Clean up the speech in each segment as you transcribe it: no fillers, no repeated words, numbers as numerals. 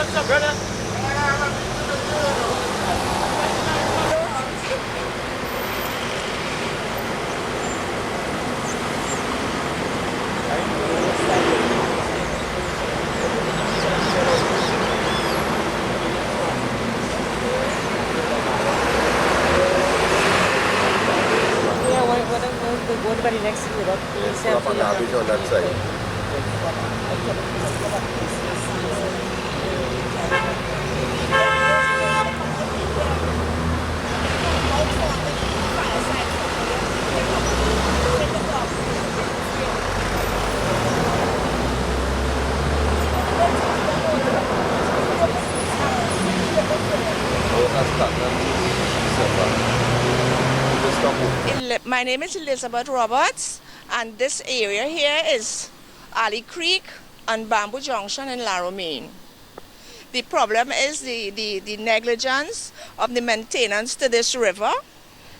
What's up, brother? Go to the next river. Pull up on the beach on that side. My name is Elizabeth Roberts, and this area here is Alley Creek and Bamboo Junction in Romaine. The problem is the negligence of the maintenance to this river.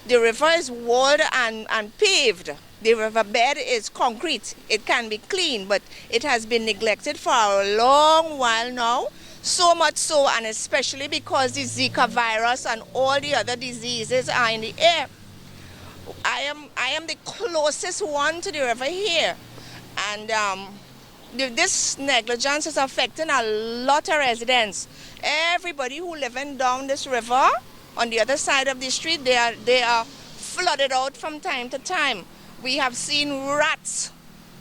The river is walled and paved. The riverbed is concrete. It can be cleaned, but it has been neglected for a long while now. So much so, and especially because the ZIKA virus and all the other diseases are in the air. I am the closest one to the river here, and this negligence is affecting a lot of residents. Everybody who living down this river on the other side of the street, they are flooded out from time to time. We have seen rats,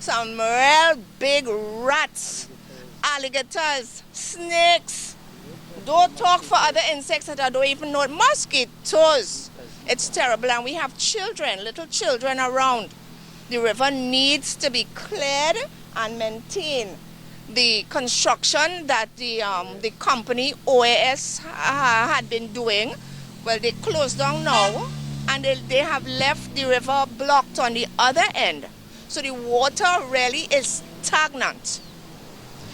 some real big rats, alligators, snakes. Don't talk for other insects that I don't even know. Mosquitoes. It's terrible, and we have children, little children around. The river needs to be cleared and maintained. The construction that the company OAS had been doing, well, they closed down now, and they have left the river blocked on the other end. So the water really is stagnant.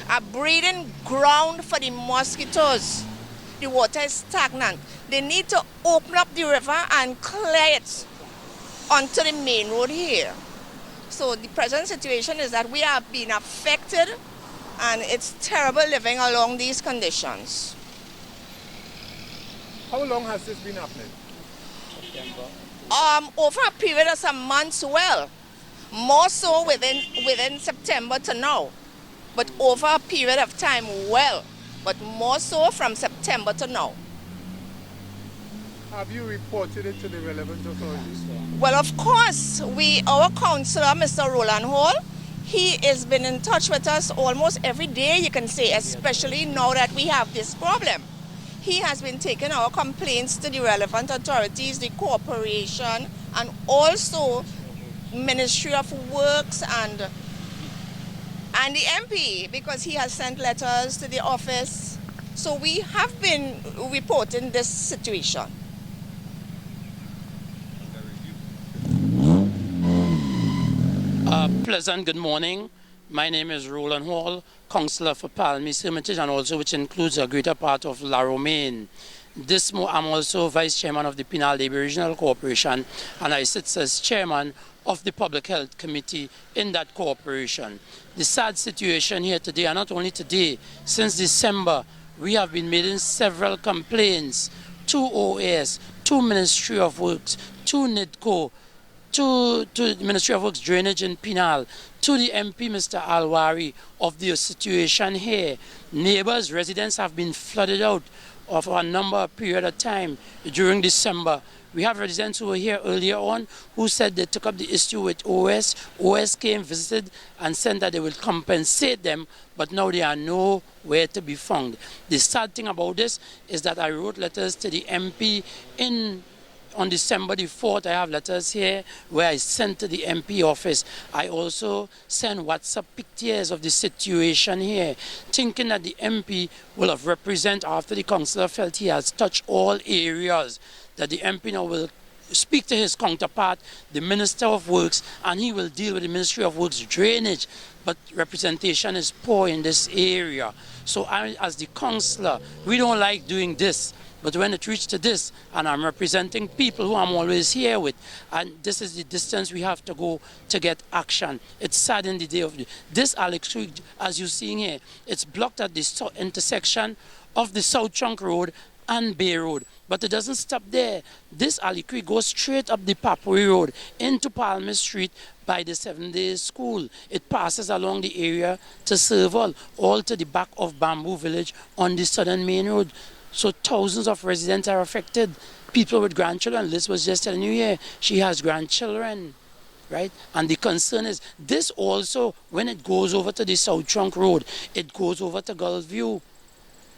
A breeding ground for the mosquitoes. The water is stagnant. They need to open up the river and clear it onto the main road here. So the present situation is that we are being affected, and it's terrible living along these conditions. How long has this been happening? Over a period of some months, well, more so within September to now, but over a period of time, well, but more so from September to now. Have you reported it to the relevant authorities? Well, of course, our councillor, Mr. Roland Hall, he has been in touch with us almost every day, you can say, especially now that we have this problem. He has been taking our complaints to the relevant authorities, the corporation, and also Ministry of Works and the MP, because he has sent letters to the office. So we have been reporting this situation. Pleasant good morning. My name is Roland Hall, councillor for Palmis Hermitage, and also which includes a greater part of Romaine. I'm also vice chairman of the Penal Labor Regional Corporation, and I sit as chairman of the Public Health Committee in that corporation. The sad situation here today, and not only today, since December, we have been making several complaints to OAS, to Ministry of Works, to NIDCO, to the Ministry of Works Drainage and Penal, to the MP, Mr. Alwari, of the situation here. Neighbors, residents have been flooded out of a period of time during December. We have residents who were here earlier on who said they took up the issue with OAS. OAS came, visited, and said that they will compensate them, but now they are nowhere to be found. The sad thing about this is that I wrote letters to the MP on December the 4th. I have letters here where I sent to the MP office. I also sent WhatsApp pictures of the situation here, thinking that the MP will have represent after the councillor felt he has touched all areas, that the MP now will speak to his counterpart, the Minister of Works, and he will deal with the Ministry of Works drainage. But representation is poor in this area. So I, as the councillor, we don't like doing this. But when it reached to this, and I'm representing people who I'm always here with, and this is the distance we have to go to get action. It's sad in the day of this Alex Creek, as you're seeing here, it's blocked at the intersection of the South Trunk Road and Bay Road. But it doesn't stop there. This alley creek goes straight up the Papui Road into Palmer Street by the 7-day school. It passes along the area to Serval, all to the back of Bamboo Village on the Southern Main Road. So thousands of residents are affected. People with grandchildren. Liz was just telling you here, she has grandchildren, right? And the concern is this also, when it goes over to the South Trunk Road, it goes over to Gulfview.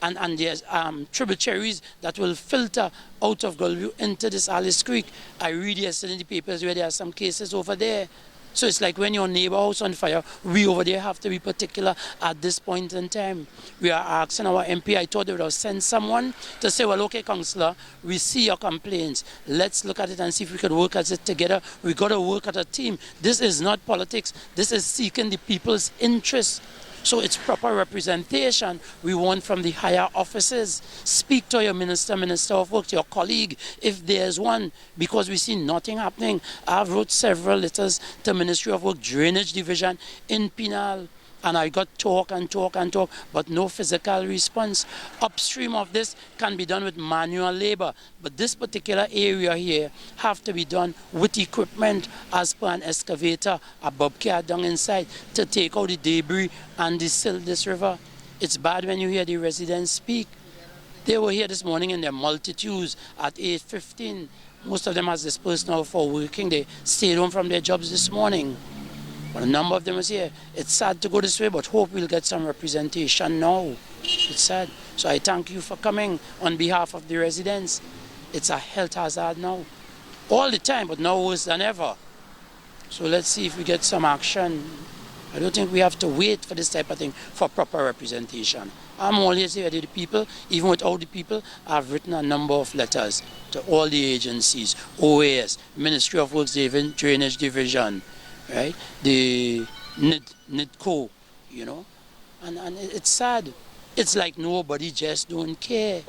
And there's tributaries that will filter out of Gulfview into this Alice Creek. I read yesterday in the papers where there are some cases over there. So it's like when your neighbor house on fire, we over there have to be particular at this point in time. We are asking our MP, I thought they would have sent someone to say, well, okay, councillor, we see your complaints. Let's look at it and see if we could work at it together. We got to work as a team. This is not politics. This is seeking the people's interests. So it's proper representation we want from the higher offices. Speak to your minister of works, your colleague, if there's one, because we see nothing happening. I've wrote several letters to Ministry of Work, Drainage Division in Penal, and I got talk, but no physical response. Upstream of this can be done with manual labor, but this particular area here have to be done with equipment as per an excavator, a bobcat down inside to take out the debris and distill this river. It's bad when you hear the residents speak. They were here this morning in their multitudes at 8:15. Most of them has dispersed now for working. They stayed home from their jobs this morning. But a number of them is here. It's sad to go this way, but hope we'll get some representation now. It's sad. So I thank you for coming on behalf of the residents. It's a health hazard now. All the time, but now worse than ever. So let's see if we get some action. I don't think we have to wait for this type of thing for proper representation. I'm always here with the people. Even without the people, I've written a number of letters to all the agencies, OAS, Ministry of Works, Drainage Division, right? The NIDCO, you know, and it's sad. It's like nobody just don't care.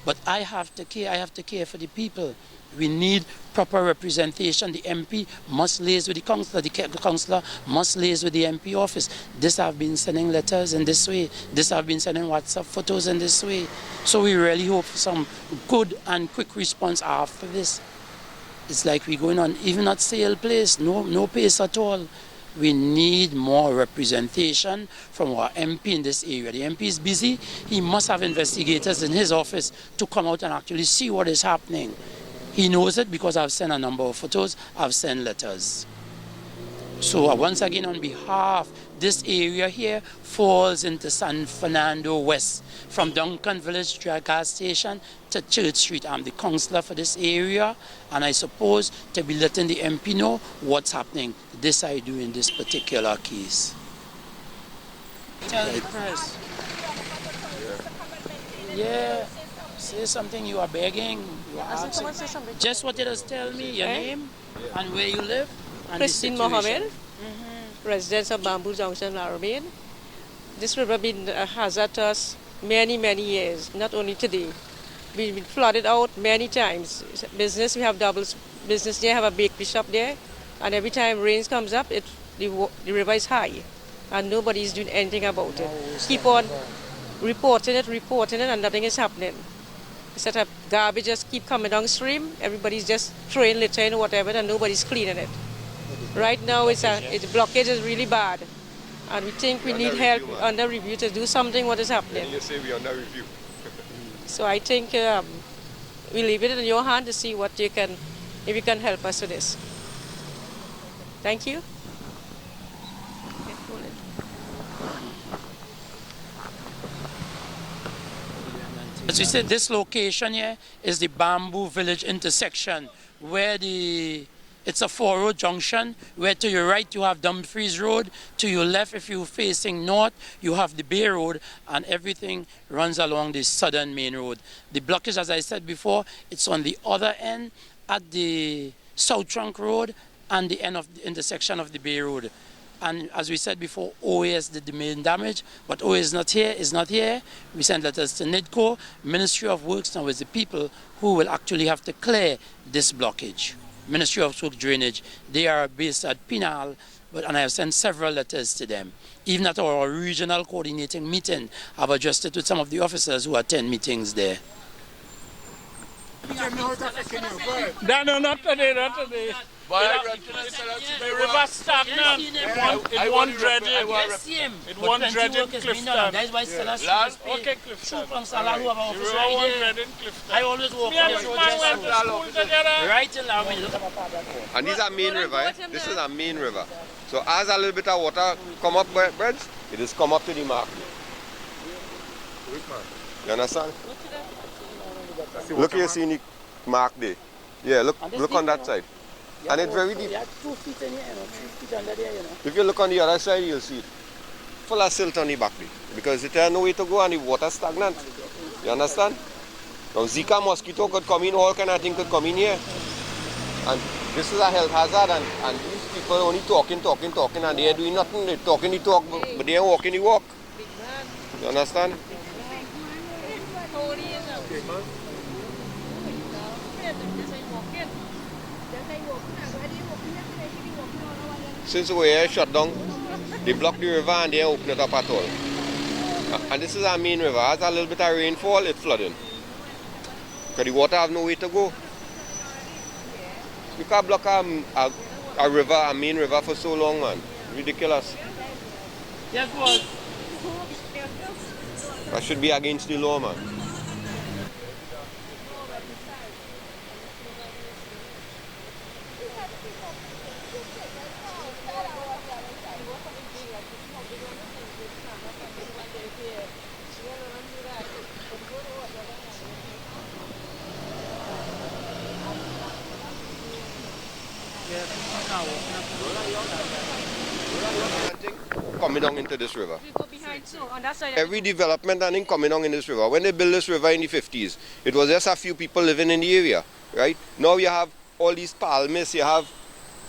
But I have to care. I have to care for the people. We need proper representation. The MP must liaise with the councillor. The councillor must liaise with the MP office. This I've been sending letters in this way. This I've been sending WhatsApp photos in this way. So we really hope for some good and quick response after this. It's like we're going on, even at sale place, no pace at all. We need more representation from our MP in this area. The MP is busy. He must have investigators in his office to come out and actually see what is happening. He knows it because I've sent a number of photos, I've sent letters. So once again, on behalf, this area here falls into San Fernando West, from Duncan Village gas station to Church Street. I'm the councillor for this area, and I suppose to be letting the MP know what's happening. This I do in this particular case. Tell the press. Yeah. Say something, you are begging, you are asking. Just what you just tell me, your name and where you live. And Christine Mohammed, residents of Bamboo Junction, Romaine. This river has been a hazard to us many years, not only today. We've been flooded out many times. Business, we have double business there, have a bakery shop there, and every time rains comes up, the river is high, and nobody is doing anything about it. Keep on reporting it, and nothing is happening. Instead of garbage just keep coming downstream, everybody's just throwing litter and whatever, and nobody's cleaning it. Right now, the blockage is really bad, and we think we need help under review to do something what is happening. And you say we are under review. So I think we leave it in your hand to see what you can, if you can help us with this. Thank you. As we said, this location here is the Bamboo Village intersection, where it's a 4-road junction, where to your right you have Dumfries Road, to your left, if you're facing north, you have the Bay Road, and everything runs along the Southern Main Road. The blockage, as I said before, it's on the other end at the South Trunk Road and the end of the intersection of the Bay Road. And as we said before, OAS did the main damage, but OAS is not here. We sent letters to NIDCO. Ministry of Works now is the people who will actually have to clear this blockage. Ministry of Works Drainage, they are based at Pinal, and I have sent several letters to them. Even at our regional coordinating meeting, I've addressed it with some of the officers who attend meetings there. No, not today, not today. The river stagnant. It won't dread it. It won't dread in Clifton. That's why Okay, Clifton. I always walk on the road right in Laramine. Look at my father. And these are main river. Eh? This is a main river. So as a little bit of water come up, birds, it is come up to the mark. You understand? Look, you see the mark there. Yeah, look on that side. And it's very deep. 2 feet in here, 3 feet under there, If you look on the other side, you'll see it. Full of silt on the back there. Because it has no way to go and the water stagnant. You understand? Now ZIKA mosquito could come in, all kind of things could come in here. And this is a health hazard, and these people only talking, and they are doing nothing. They're talking the talk, but they are walking the walk. You understand? Since we are shut down, they block the river and they open it up at all. And this is our main river. As a little bit of rainfall, it's flooding. Because the water have no way to go. You can't block a river, a main river for so long, man. Ridiculous. Yes, boss. That should be against the law, man. Coming down into this river. Every development and thing coming down in this river. When they built this river in the 50s, it was just a few people living in the area, right? Now you have all these palmists, you have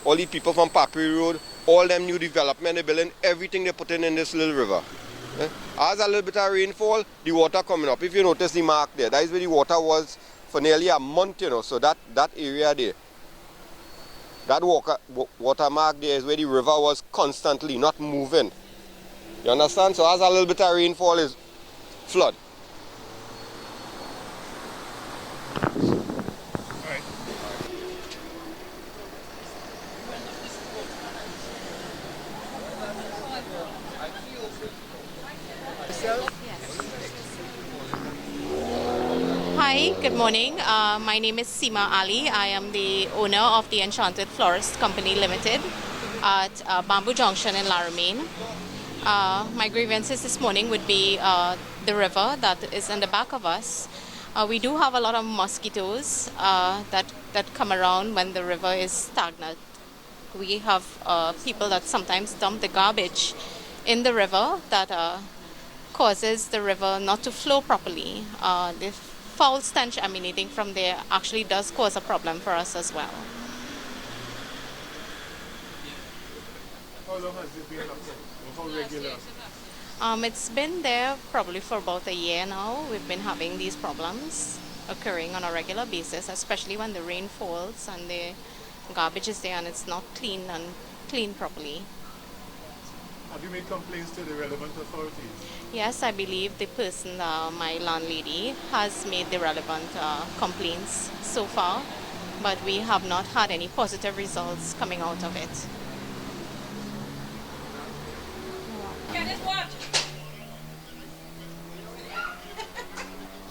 all these people from Papri Road, all them new development, they're building everything they put in this little river. As a little bit of rainfall, the water coming up. If you notice the mark there, that is where the water was for nearly a month, so that area there. That water mark there is where the river was constantly not moving. You understand? So as a little bit of rainfall is flood. Hi, good morning. My name is Seema Ali. I am the owner of the Enchanted Florist Company Limited at Bamboo Junction in Romaine. My grievances this morning would be the river that is in the back of us. We do have a lot of mosquitoes that come around when the river is stagnant. We have people that sometimes dump the garbage in the river that causes the river not to flow properly. The foul stench emanating from there actually does cause a problem for us as well. How long has it been up there? How regular? It's been there probably for about a year now. We've been having these problems occurring on a regular basis, especially when the rain falls and the garbage is there and it's not cleaned properly. Have you made complaints to the relevant authorities? Yes, I believe the person, my landlady, has made the relevant complaints so far, but we have not had any positive results coming out of it. Can this watch?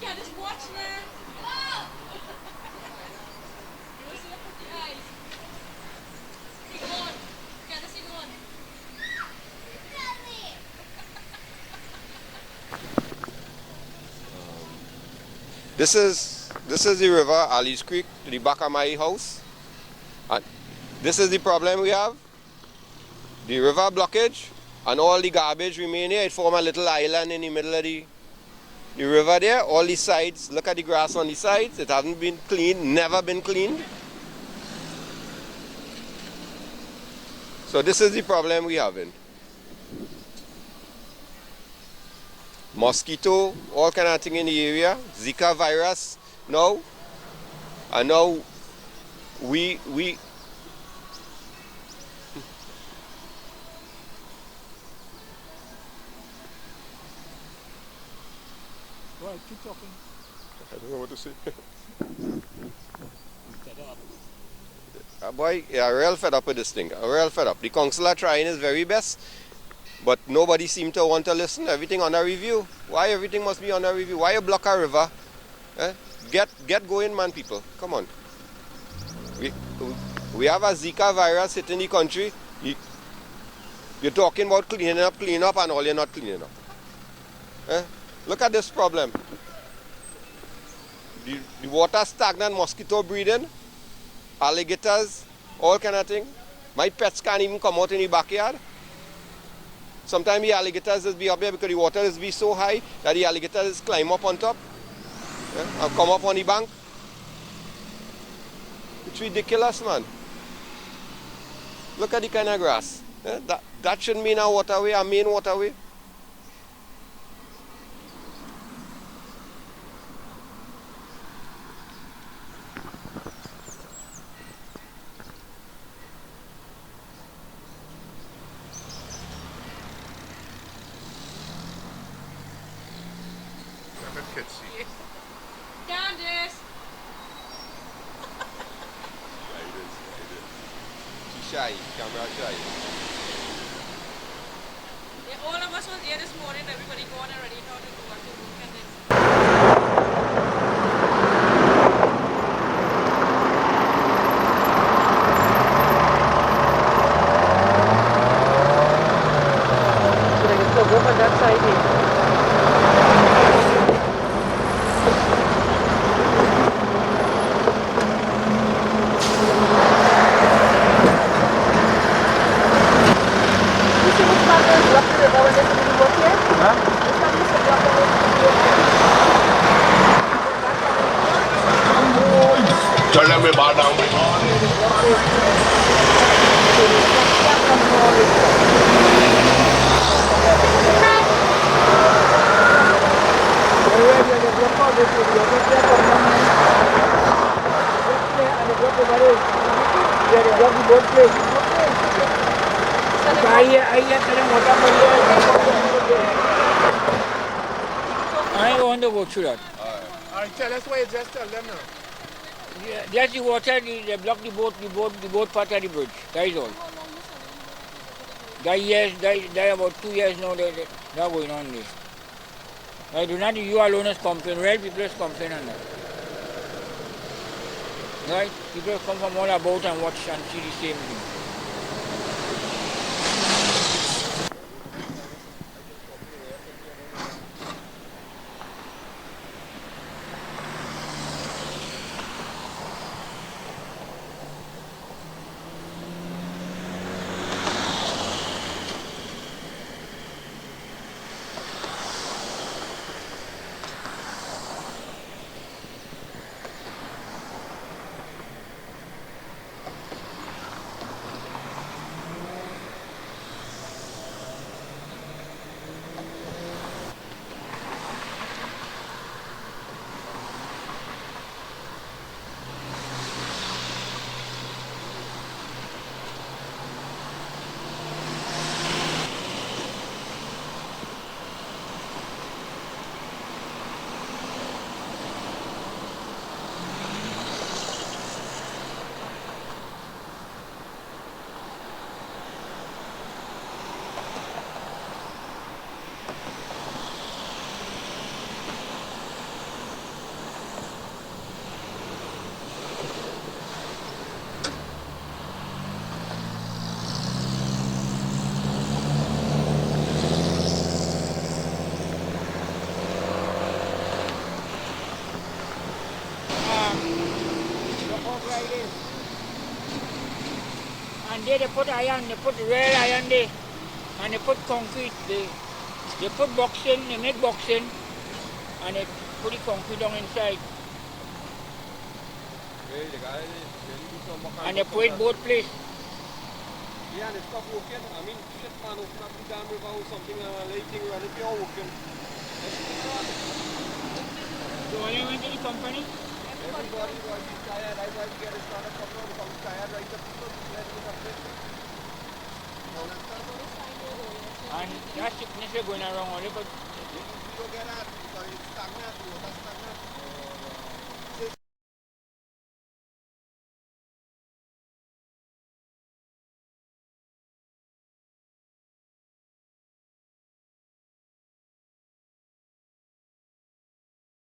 Can this watch now? You see the eyes. Take one. Can this take one? This is the river, Alice Creek, to the back of my house. And this is the problem we have. The river blockage and all the garbage remain here. It form a little island in the middle of the river there. All the sides, look at the grass on the sides. It hasn't been cleaned, never been cleaned. So So this is the problem we having. Mosquito, all kind of thing in the area, ZIKA virus now, and now we Well, keep talking. I don't know what to say. Boy, yeah, real fed up with this thing. Real fed up. The councillor trying his very best, but nobody seem to want to listen. Everything on a review. Why everything must be on a review? Why you block a river? Eh? Get going, man, people. Come on. We have a ZIKA virus hitting the country. You're talking about cleaning up, and all you're not cleaning up. Eh? Look at this problem. The water stagnant, mosquito breeding, alligators, all kind of thing. My pets can't even come out in the backyard. Sometimes the alligators just be up there because the water is be so high that the alligators climb up on top and come up on the bank. It's ridiculous, man. Look at the kind of grass. That shouldn't be in a waterway, a main waterway. Candice! She's shy, camera shy. Yeah, all of us was here this morning. Everybody gone already. Thought it was to work and then. Go on that side here. Tell them about now. I don't want to go through that. Tell us what you just tell them now. Yeah, that's the water, they block the boat part of the bridge. That is all. That about 2 years now, they're going on this. I do not you alone is complain, real people is complain on that. Right? People come from all about and watch and see the same thing. And there they put iron, they put real iron there, and they put concrete, they put boxing, they make boxing, and they put the concrete down inside. And they put it both places. Yeah, and it stopped working. I mean, shit man, open up the damn river or something and let thing run if you're working. So when you went to the company, Everybody was tired. I was get it started from tired right up to let it up there. and that sickness is going around all because You don't get that because it's stagnant.